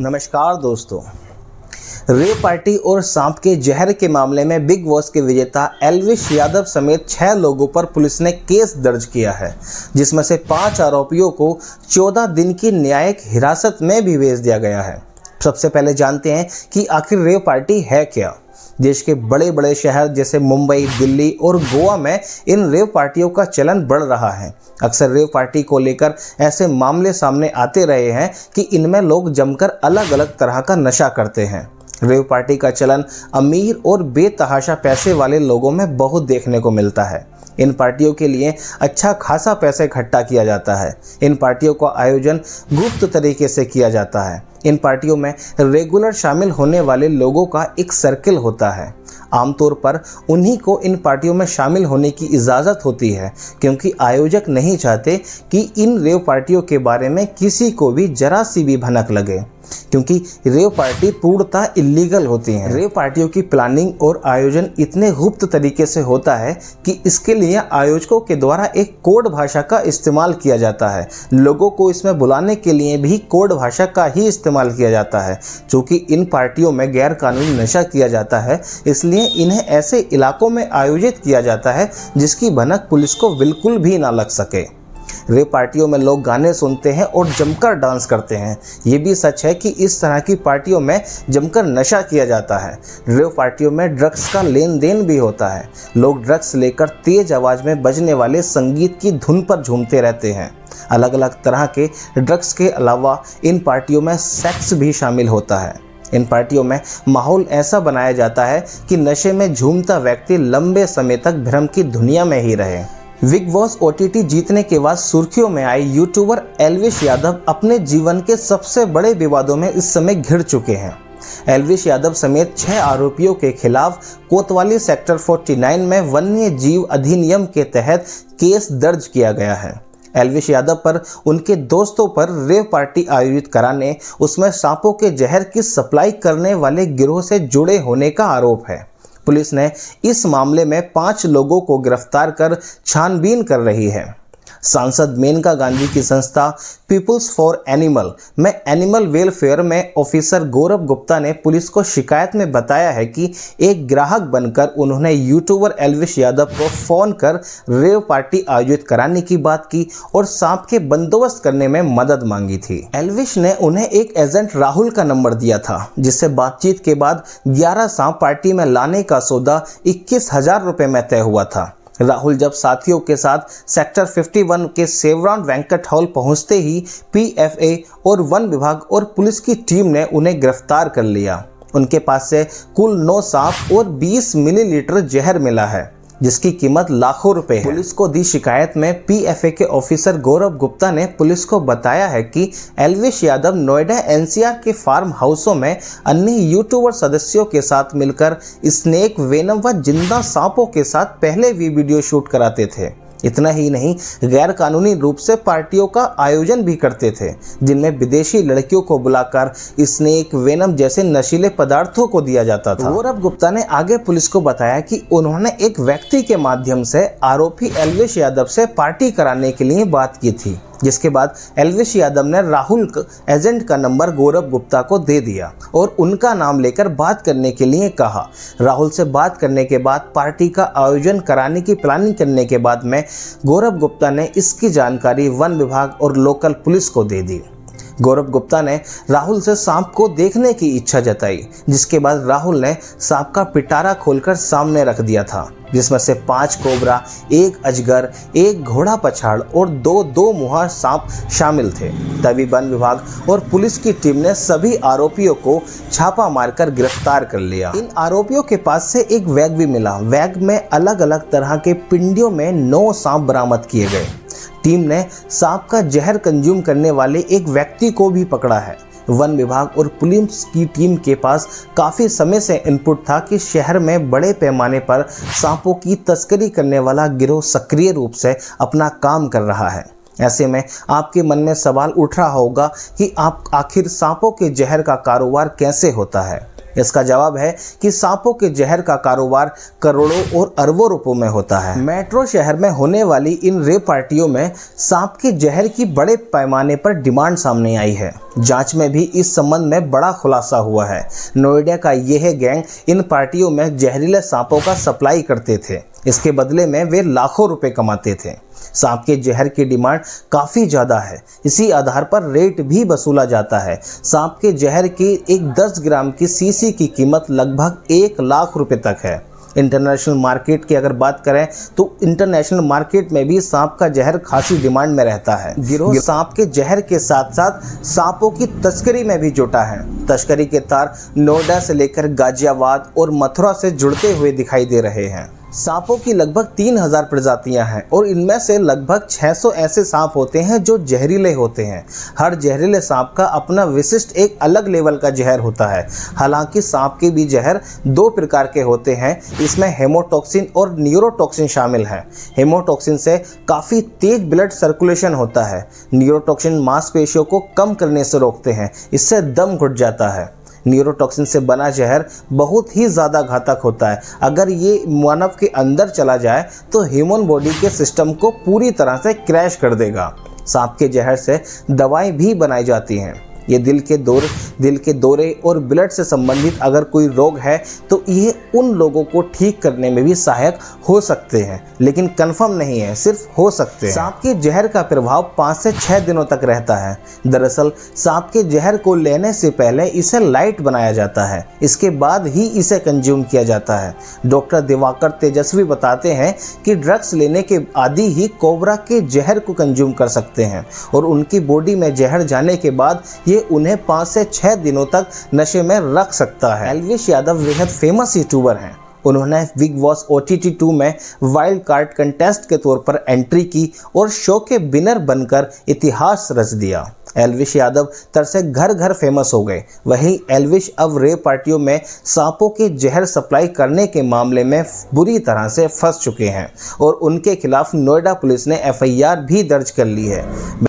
नमस्कार दोस्तों। Rave party और सांप के जहर के मामले में बिग बॉस के विजेता एल्विश यादव समेत 6 लोगों पर पुलिस ने केस दर्ज किया है, जिसमें से 5 आरोपियों को 14 दिन की न्यायिक हिरासत में भी भेज दिया गया है। सबसे पहले जानते हैं कि आखिर रेव पार्टी है क्या। देश के बड़े बड़े शहर जैसे मुंबई, दिल्ली और गोवा में इन रेव पार्टियों का चलन बढ़ रहा है। अक्सर रेव पार्टी को लेकर ऐसे मामले सामने आते रहे हैं कि इनमें लोग जमकर अलग अलग तरह का नशा करते हैं। रेव पार्टी का चलन अमीर और बेतहाशा पैसे वाले लोगों में बहुत देखने को मिलता है। इन पार्टियों के लिए अच्छा खासा पैसा इकट्ठा किया जाता है। इन पार्टियों का आयोजन गुप्त तरीके से किया जाता है। इन पार्टियों में रेगुलर शामिल होने वाले लोगों का एक सर्कल होता है। आमतौर पर उन्हीं को इन पार्टियों में शामिल होने की इजाज़त होती है, क्योंकि आयोजक नहीं चाहते कि इन रेव पार्टियों के बारे में किसी को भी जरा सी भी भनक लगे, क्योंकि रेव पार्टी पूर्णतः इलीगल होती हैं। रेव पार्टियों की प्लानिंग और आयोजन इतने गुप्त तरीके से होता है कि इसके लिए आयोजकों के द्वारा एक कोड भाषा का इस्तेमाल किया जाता है। लोगों को इसमें बुलाने के लिए भी कोड भाषा का ही इस्तेमाल किया जाता है। चूँकि इन पार्टियों में गैर कानूनी नशा किया जाता है, इसलिए इन्हें ऐसे इलाकों में आयोजित किया जाता है जिसकी भनक पुलिस को बिल्कुल भी ना लग सके। रेव पार्टियों में लोग गाने सुनते हैं और जमकर डांस करते हैं। ये भी सच है कि इस तरह की पार्टियों में जमकर नशा किया जाता है। रेव पार्टियों में ड्रग्स का लेन देन भी होता है। लोग ड्रग्स लेकर तेज आवाज़ में बजने वाले संगीत की धुन पर झूमते रहते हैं। अलग अलग तरह के ड्रग्स के अलावा इन पार्टियों में सेक्स भी शामिल होता है। इन पार्टियों में माहौल ऐसा बनाया जाता है कि नशे में झूमता व्यक्ति लंबे समय तक भ्रम की दुनिया में ही रहे। बिग बॉस OTT जीतने के बाद सुर्खियों में आए यूट्यूबर एल्विश यादव अपने जीवन के सबसे बड़े विवादों में इस समय घिर चुके हैं। एल्विश यादव समेत 6 आरोपियों के खिलाफ कोतवाली सेक्टर 49 में वन्य जीव अधिनियम के तहत केस दर्ज किया गया है। एल्विश यादव पर उनके दोस्तों पर रेव पार्टी आयोजित कराने, उसमें सांपों के जहर की सप्लाई करने वाले गिरोह से जुड़े होने का आरोप है। पुलिस ने इस मामले में 5 लोगों को गिरफ्तार कर छानबीन कर रही है। सांसद मेनका गांधी की संस्था पीपुल्स फॉर एनिमल में एनिमल वेलफेयर में ऑफिसर गौरव गुप्ता ने पुलिस को शिकायत में बताया है कि एक ग्राहक बनकर उन्होंने यूट्यूबर एल्विश यादव को फ़ोन कर रेव पार्टी आयोजित कराने की बात की और सांप के बंदोबस्त करने में मदद मांगी थी। एल्विश ने उन्हें एक एजेंट राहुल का नंबर दिया था, जिससे बातचीत के बाद 11 सांप पार्टी में लाने का सौदा 21,000 रुपये में तय हुआ था। राहुल जब साथियों के साथ सेक्टर 51 के सेवरॉन वेंकट हॉल पहुंचते ही PFA और वन विभाग और पुलिस की टीम ने उन्हें गिरफ्तार कर लिया। उनके पास से कुल 9 सांप और 20 मिलीलीटर जहर मिला है, जिसकी कीमत लाखों रुपए है। पुलिस को दी शिकायत में PFA के ऑफिसर गौरव गुप्ता ने पुलिस को बताया है कि एल्विश यादव नोएडा NCR के फार्म हाउसों में अन्य यूट्यूबर सदस्यों के साथ मिलकर स्नेक वेनम व जिंदा सांपों के साथ पहले भी वीडियो शूट कराते थे। इतना ही नहीं, गैर कानूनी रूप से पार्टियों का आयोजन भी करते थे, जिनमें विदेशी लड़कियों को बुलाकर स्नेक वेनम जैसे नशीले पदार्थों को दिया जाता था। गौरव गुप्ता ने आगे पुलिस को बताया कि उन्होंने एक व्यक्ति के माध्यम से आरोपी एल्विश यादव से पार्टी कराने के लिए बात की थी, जिसके बाद एल्विश यादव ने राहुल एजेंट का नंबर गौरव गुप्ता को दे दिया और उनका नाम लेकर बात करने के लिए कहा। राहुल से बात करने के बाद पार्टी का आयोजन कराने की प्लानिंग करने के बाद में गौरव गुप्ता ने इसकी जानकारी वन विभाग और लोकल पुलिस को दे दी। गौरव गुप्ता ने राहुल से सांप को देखने की इच्छा जताई, जिसके बाद राहुल ने सांप का पिटारा खोलकर सामने रख दिया था, जिसमें से 5 कोबरा, 1 अजगर, 1 घोड़ा पछाड़ और 2 मुहा सांप शामिल थे। तभी वन विभाग और पुलिस की टीम ने सभी आरोपियों को छापा मारकर गिरफ्तार कर लिया। इन आरोपियों के पास से एक बैग भी मिला। बैग में अलग अलग तरह के पिंडियों में 9 सांप बरामद किए गए। टीम ने सांप का जहर कंज्यूम करने वाले एक व्यक्ति को भी पकड़ा है। वन विभाग और पुलिस की टीम के पास काफ़ी समय से इनपुट था कि शहर में बड़े पैमाने पर सांपों की तस्करी करने वाला गिरोह सक्रिय रूप से अपना काम कर रहा है। ऐसे में आपके मन में सवाल उठ रहा होगा कि आप आखिर सांपों के जहर का कारोबार कैसे होता है। इसका जवाब है कि सांपों के जहर का कारोबार करोड़ों और अरबों रुपयों में होता है। मेट्रो शहर में होने वाली इन रेप पार्टियों में सांप के जहर की बड़े पैमाने पर डिमांड सामने आई है। जांच में भी इस संबंध में बड़ा खुलासा हुआ है। नोएडा का यह गैंग इन पार्टियों में जहरीले सांपों का सप्लाई करते थे। इसके बदले में वे लाखों रुपए कमाते थे। सांप के जहर की डिमांड काफ़ी ज़्यादा है, इसी आधार पर रेट भी वसूला जाता है। सांप के जहर की एक 10 ग्राम की शीशी की कीमत लगभग 1 लाख रुपए तक है। इंटरनेशनल मार्केट की अगर बात करें तो इंटरनेशनल मार्केट में भी सांप का जहर खासी डिमांड में रहता है। गिरोह सांप के जहर के साथ साथ सांपों की तस्करी में भी जुटा है। तस्करी के तार नोएडा से लेकर गाजियाबाद और मथुरा से जुड़ते हुए दिखाई दे रहे हैं। सांपों की लगभग 3000 प्रजातियां हैं और इनमें से लगभग 600 ऐसे सांप होते हैं जो जहरीले होते हैं। हर जहरीले सांप का अपना विशिष्ट एक अलग लेवल का जहर होता है। हालांकि सांप के भी जहर 2 प्रकार के होते हैं। इसमें हेमोटॉक्सिन और न्यूरोटॉक्सिन शामिल हैं। हेमोटॉक्सिन से काफ़ी तेज ब्लड सर्कुलेशन होता है। न्यूरोटॉक्सिन मांसपेशियों को कम करने से रोकते हैं, इससे दम घुट जाता है। न्यूरोटॉक्सिन से बना जहर बहुत ही ज़्यादा घातक होता है। अगर ये मानव के अंदर चला जाए तो ह्यूमन बॉडी के सिस्टम को पूरी तरह से क्रैश कर देगा। सांप के जहर से दवाएं भी बनाई जाती हैं। ये दिल के दौरे और ब्लड से संबंधित अगर कोई रोग है तो ये उन लोगों को ठीक करने में भी सहायक हो सकते हैं, लेकिन कंफर्म नहीं है, सिर्फ हो सकते हैं। सांप के जहर का प्रभाव 5 से 6 दिनों तक रहता है। दरअसल सांप के जहर को लेने से पहले इसे लाइट बनाया जाता है, इसके बाद ही इसे कंज्यूम किया जाता है। डॉक्टर दिवाकर तेजस्वी बताते हैं कि ड्रग्स लेने के आदी ही कोबरा के जहर को कंज्यूम कर सकते हैं और उनकी बॉडी में जहर जाने के बाद ये उन्हें 5 से 6 दिनों तक नशे में रख सकता है। एल्विश यादव बेहद फेमस यूट्यूबर हैं। उन्होंने बिग बॉस OTT 2 में वाइल्ड कार्ड कंटेस्ट के तौर पर एंट्री की और शो के विनर बनकर इतिहास रच दिया। एल्विश यादव तरसे घर घर फेमस हो गए। वहीं एल्विश अब रेप पार्टियों में सांपों के जहर सप्लाई करने के मामले में बुरी तरह से फंस चुके हैं और उनके खिलाफ नोएडा पुलिस ने FIR भी दर्ज कर ली है।